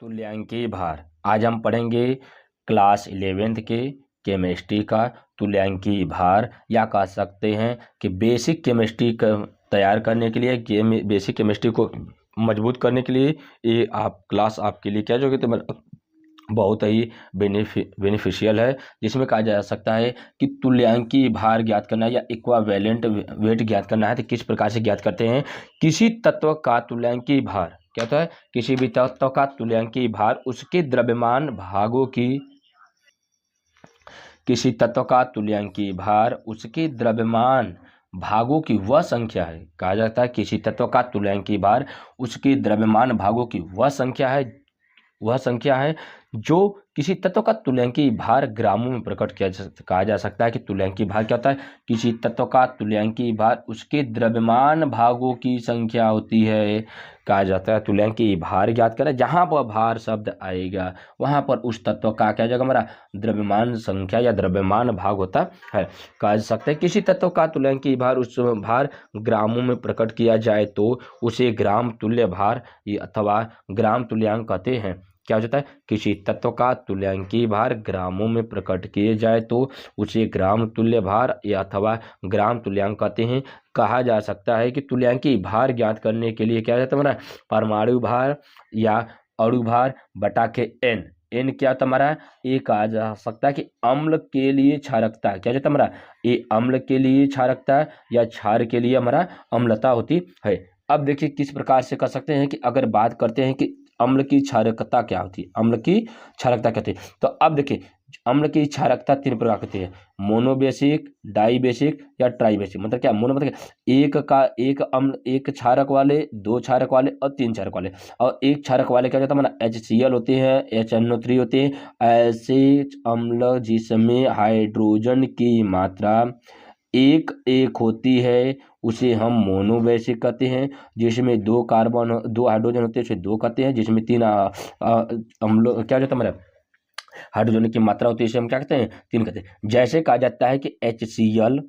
तुल्यांकीय भार। आज हम पढ़ेंगे क्लास 11th के केमिस्ट्री का तुल्यांकीय भार, या कह सकते हैं कि बेसिक केमिस्ट्री तैयार करने के लिए, बेसिक केमिस्ट्री को मजबूत करने के लिए ये क्लास आपके लिए क्या जो कि बहुत ही बेनिफिशियल है, जिसमें कहा जा सकता है कि तुल्यांकीय भार ज्ञात करना या इक्विवेलेंट वेट ज्ञात करना है तो किस प्रकार से ज्ञात करते हैं। किसी तत्व का तुल्यांकीय भार क्या होता है? किसी भी तत्व का तुल्यांकीय भार उसके द्रव्यमान भागों की, किसी तत्व का तुल्यांकीय भार उसके द्रव्यमान भागों की वह संख्या है। कहा जाता है किसी तत्व का तुल्यांकीय भार उसके द्रव्यमान भागों की वह संख्या है जो किसी तत्व का तुल्यांकीय भार ग्रामों में प्रकट कहा जा सकता है कि तुल्यांकीय भार क्या होता है? किसी तत्व का तुल्यांकीय भार उसके द्रव्यमान भागों की संख्या होती है। कहा जाता है तुल्यांकीय भार ज्ञात करें, जहां पर भार शब्द आएगा वहां पर उस तत्व का क्या जाएगा? हमारा द्रव्यमान संख्या या द्रव्यमान भाग होता है। कहा जा सकता है किसी तत्व का तुल्यांकीय भार उस भार ग्रामों में प्रकट किया जाए तो उसे ग्राम तुल्य भार अथवा ग्राम तुल्यांक कहते हैं। क्या हो जाता है? किसी तत्व का तुल्यांकीय भार ग्रामों में प्रकट किए जाए तो उसे ग्राम तुल्य भार या अथवा ग्राम तुल्यांक कहते हैं। कहा जा सकता है कि तुल्यांकीय भार ज्ञात करने के लिए क्या जाता है हमारा? परमाणु भार या अणु भार बटा के एन क्या होता हमारा? ये कहा जा सकता है कि अम्ल के लिए क्षारकता क्या जाता है हमारा? ये अम्ल के लिए क्षारकता या क्षार के लिए हमारा अम्लता होती है। अब देखिए किस प्रकार से कर सकते हैं कि अगर बात करते हैं कि अम्ल की क्षारकता क्या होती है, अम्ल की क्षारकता कहते हैं, तो अब देखिए अम्ल की क्षारकता 3 प्रकार की होती है, मोनोबेसिक, डाइबेसिक या ट्राइबेसिक। मतलब क्या? मोनो मतलब एक अम्ल, एक क्षारक वाले, 2 क्षारक वाले और 3 क्षारक वाले। और एक क्षारक वाले क्या होता है हमारा? HCl होते हैं, HNO3 होते हैं। ऐसे अम्ल जिसमें हाइड्रोजन की मात्रा एक होती है उसे हम मोनोबेसिक कहते हैं। जिसमें 2 हाइड्रोजन होते हैं उसे 2 कहते हैं। जिसमें 3 अम्ल क्या होता है हमारा? हाइड्रोजन की मात्रा होती है इसे हम क्या कहते हैं? 3 कहते हैं। जैसे कहा जाता है कि HCl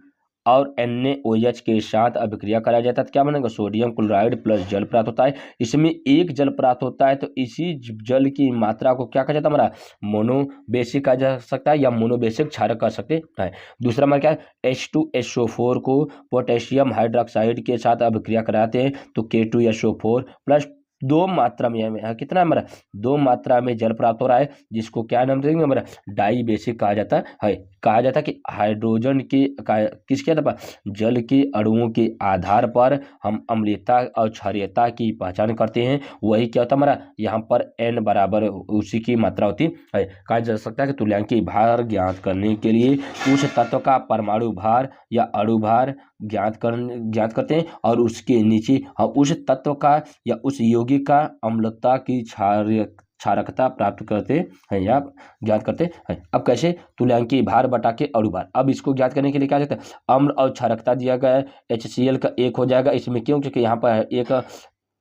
और NaOH के साथ अभिक्रिया कराया जाता है तो क्या बनेगा? सोडियम क्लोराइड प्लस जल प्राप्त होता है। इसमें एक जल प्राप्त होता है तो इसी जल की मात्रा को क्या कहा जाता है हमारा? मोनोबेसिक कहा जा सकता है या मोनोबेसिक क्षारक कह सकते हैं। दूसरा हमारा क्या है? H2SO4 को पोटेशियम हाइड्रोक्साइड के साथ अभिक्रिया कराते हैं तो K2SO4 प्लस 2 मात्रा में कितना हमारा? 2 मात्रा में जल प्राप्त हो रहा है, जिसको क्या नाम देंगे हमारा? डाइबेसिक कहा जाता है। कहा जाता है कि हाइड्रोजन के किसके आधार पर? जल के अणुओं के आधार पर हम अम्लीयता और क्षारीयता की पहचान करते हैं। वही क्या होता है हमारा? यहाँ पर N बराबर उसी की मात्रा होती है। कहा जा सकता है कि तुल्यांकीय भार ज्ञात करने के लिए उस तत्व का परमाणु भार या अणु भार ज्ञात करते हैं और उसके नीचे उस तत्व का या उस यौगिक का अम्लता की क्षारकता प्राप्त करते हैं या ज्ञात करते हैं। अब कैसे? तुल्यांकीय भार बटा के अणु भार। अब इसको ज्ञात करने के लिए क्या कहते हैं? अम्ल और क्षारकता दिया गया है। HCl का 1 हो जाएगा इसमें, क्यों? क्योंकि यहाँ पर एक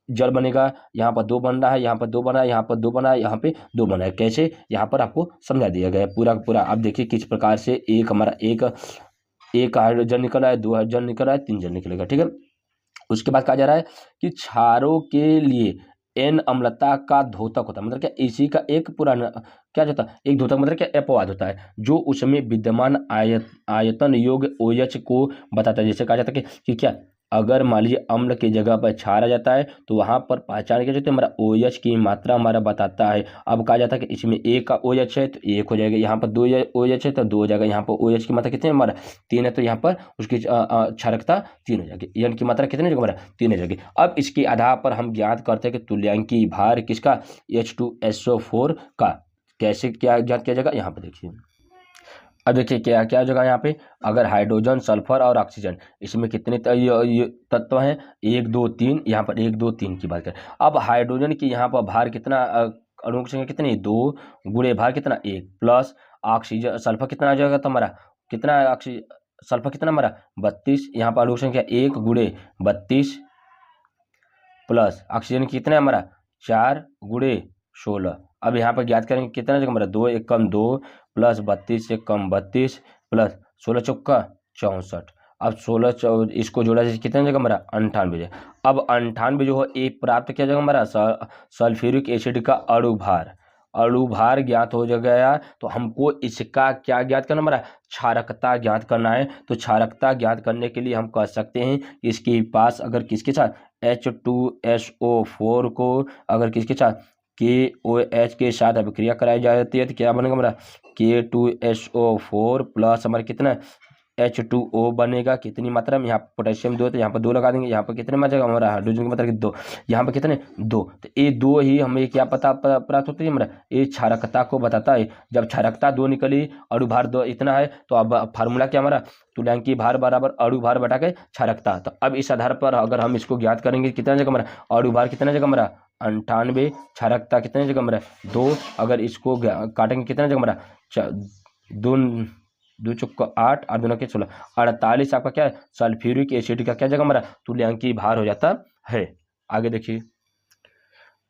जल बनेगा, यहाँ पर 2 बन रहा है, यहाँ पर 2 बना है, यहाँ पर 2 बना है, यहाँ पे 2 बना है। कैसे? यहाँ पर आपको समझा दिया गया है पूरा पूरा। अब देखिए किस प्रकार से एक हाइड्रोजन निकल रहा है, 2 हाइड्रोजन निकल रहा है, 3 जल निकलेगा। ठीक है। उसके बाद कहा जा रहा है कि क्षारों के लिए N अम्लता का द्योतक होता है। मतलब क्या? इसी का एक पुराना क्या होता है? एक द्योतक मतलब क्या? अपवाद होता है जो उसमें विद्यमान आयतन योग्य OH को बताता है। जैसे कहा जाता है कि क्या अगर मान लीजिए अम्ल की जगह पर क्षार आ जाता है तो वहां पर पहचान के जो हमारा OH की मात्रा हमारा बताता है। अब कहा जाता है कि इसमें 1 का OH है तो 1 हो जाएगा, यहाँ पर 2 OH है तो 2 हो जाएगा, यहाँ पर OH की मात्रा कितनी है हमारा? 3 है तो यहाँ पर उसकी क्षारकता 3 हो जाएगी। N की मात्रा कितनी हो हमारा? 3 हो जाएगी। अब इसके आधार पर हम ज्ञात करते हैं कि तुल्यांकीय भार किसका? H2SO4 का। कैसे क्या ज्ञात किया जाएगा? यहाँ पर देखिए। अब देखिए क्या क्या जगह यहाँ पे, अगर हाइड्रोजन, सल्फर और ऑक्सीजन, इसमें कितने तत्व हैं? 1 2 3। यहाँ पर 1 2 3 की बात करें। अब हाइड्रोजन की यहाँ पर भार कितना, अणुओं की संख्या कितनी? 2 गुणे भार कितना? 1 प्लस ऑक्सीजन, सल्फर कितना आ जाएगा तो हमारा? कितना सल्फर कितना हमारा? 32। यहाँ पर अणु संख्या 1 गुणे 32 प्लस ऑक्सीजन कितना है हमारा? 4 गुणे 16। अब यहाँ पर ज्ञात करेंगे कितना जगह हमारा? 2 1 कम 2 प्लस 32 से कम 32 प्लस 16 चौका 64। अब 16 इसको जोड़ा जाए कितने जगह हमारा 98 है। अब 98 जो है ए प्राप्त किया जाएगा हमारा सल्फ्यूरिक एसिड का अणु भार ज्ञात हो गया। तो हमको इसका क्या ज्ञात करना हमारा क्षारकता ज्ञात करना है। तो क्षारकता ज्ञात करने के लिए हम कह सकते हैं कि इसके पास अगर किसके साथ H2SO4 को अगर किसके साथ KOH के साथ अभिक्रिया कराई जाती है तो क्या बनेगा हमारा K2SO4 प्लस हमारा कितना H2O बनेगा। कितनी मात्रा में, यहाँ पर पोटेशियम 2 तो यहाँ पर 2 लगा देंगे। यहाँ पर कितने में जाएगा हमारा हाइड्रोजन की मात्रा 2, यहाँ पर कितने 2। तो ये 2 ही हमें क्या पता प्राप्त होती है हमारा, ये क्षारकता को बताता है। जब क्षारकता 2 निकली, अणु भार 2 इतना है, तो अब फार्मूला क्या हमारा तुल्यांकी भार बराबर अणु भार बटा के क्षारकता। तो अब इस आधार पर अगर हम इसको ज्ञात करेंगे कितना जगह हमारा अणु भार कितना जगह हमारा 98, क्षारकता कितने जगह हमारा 2। अगर इसको काटेंगे कितना जगह हमारा 2 चौका 8 और 2 के 16 48 आपका क्या है सल्फ्यूरिक एसिड का क्या जगह हमारा तुल्यांकी भार हो जाता है। आगे देखिए,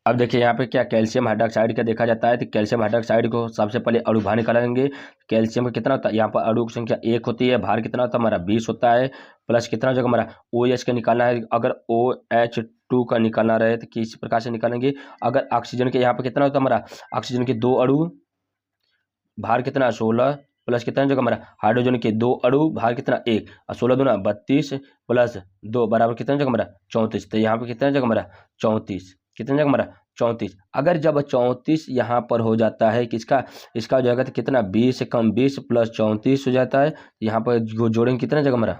अब देखिए यहाँ पे क्या कैल्शियम हाइड्रोक्साइड का देखा जाता है। तो कैल्शियम हाइड्रोक्साइड को सबसे पहले अणु भार निकालेंगे। कैल्शियम का कितना होता है, यहाँ पर अणु की संख्या 1 होती है, भार कितना होता है हमारा 20 होता है, प्लस कितना जगह हमारा OH का निकालना है। अगर OH2 का निकालना रहे तो किस प्रकार से निकालेंगे। अगर ऑक्सीजन के यहाँ पर कितना होता है हमारा ऑक्सीजन के 2 अणु, भार कितना 16, प्लस कितना जगह हमारा हाइड्रोजन के 2 अणु, भार कितना 1 और 16 दूना 32 प्लस 2 बराबर कितना जगह हमारा 34। तो यहाँ पे कितना जगह हमारा 34, कितना जगह हमारा 34। अगर जब 34 यहाँ पर हो जाता है किसका, इसका हो जाएगा तो कितना 20 से कम 20 प्लस 34 हो जाता है। यहाँ पर जोड़ेंगे कितना जगह हमारा,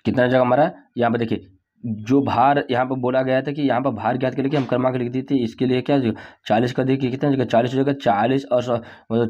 कितना जगह हमारा यहाँ पर देखिए जो भार यहाँ पर बोला गया था कि यहाँ पर भार ज्ञात करके हम क्रमांक लिख दी थी। इसके लिए क्या 40 कर देखिए कितना जगह 40 हो जाएगा, 40 और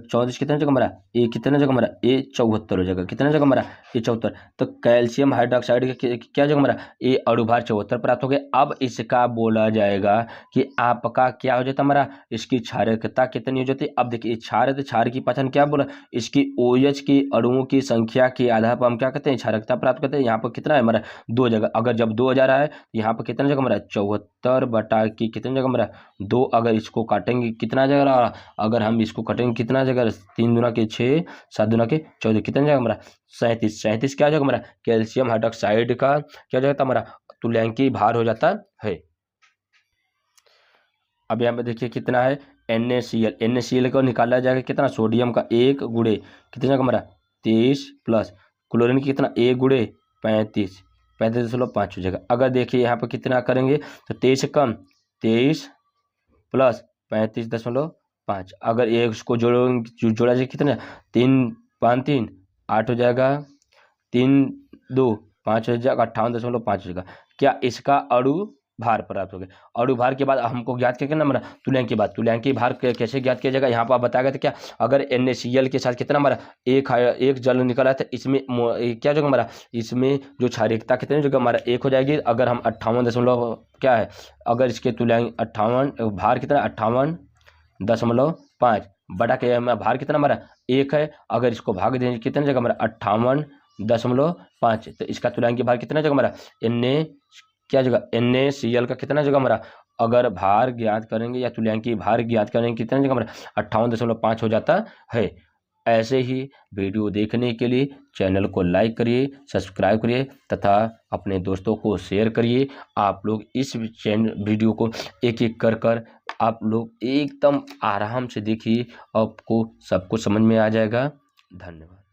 34 कितना जगह हमारा ए, कितना जगह हमारा ए 74 हो जाएगा, कितना जगह हमारा ए 74। तो कैल्शियम हाइड्रोक्साइड का क्या जगह हमारा ए अणु भार 74 प्राप्त हो गया। अब इसका बोला जाएगा कि आपका क्या हो जाता हमारा, इसकी क्षारकता कितनी हो जाती है। अब देखिए क्षार की पहचान क्या बोला, इसकी OH की अणुओं की संख्या के आधार पर हम क्या करते हैं क्षारकता प्राप्त करते हैं। यहाँ पर कितना है हमारा 2 जगह, अगर जब 2 हो जा रहा है तो यहाँ पर कितना जगह हमारा 74 बटा की कितने जगह हमारा 2। अगर इसको काटेंगे कितना जगह, अगर हम इसको काटेंगे कितना जगह 3 दूना के 6 7 दूना के 14, कितना जगह हमारा 37 क्या जगह हमारा कैल्शियम हाइड्रोक्साइड का क्या जगह हमारा तुल्यांकी भार हो जाता है। अब यहाँ पे देखिए कितना है NaCl को निकाला जाएगा कितना सोडियम का 1 गुणे कितना जगह हमारा 23 प्लस क्लोरीन की कितना 1 गुणे 35.5 हो जाएगा। अगर देखिए यहाँ पर कितना करेंगे तो 23 से कम 23 प्लस 35.5, अगर एक इसको जोड़ा जाए कितना 3 5 3 8 हो जाएगा, 3 2 5 हो जाएगा, 58.5 हो जाएगा। क्या इसका अणु भार प्राप्त हो गया। अणु भार के बाद हमको ज्ञात क्या करना हमारा तुल्यांकी भार कैसे ज्ञात किया जाएगा। यहाँ पर आप बताया था क्या, अगर NaCl के साथ कितना हमारा एक जल निकला था, इसमें क्या जगह हमारा इसमें जो क्षारकता कितनी जगह हमारा 1 हो जाएगी। अगर हम 58 क्या है, अगर इसके तुल्यांक 58 भार कितना 58.5 बटा के भार कितना हमारा 1 है। अगर इसको भाग देंगे कितने जगह हमारा 58.5, तो इसका तुल्यांकी भार कितना जगह हमारा क्या जगह NaCl का कितना जगह हमारा, अगर भार ज्ञात करेंगे या तुल्यांकी भार ज्ञात करेंगे कितना जगह हमारा 58.5 हो जाता है। ऐसे ही वीडियो देखने के लिए चैनल को लाइक करिए, सब्सक्राइब करिए तथा अपने दोस्तों को शेयर करिए। आप लोग इस वीडियो को एक एक कर आप लोग एकदम आराम से देखिए, आपको सब कुछ समझ में आ जाएगा। धन्यवाद।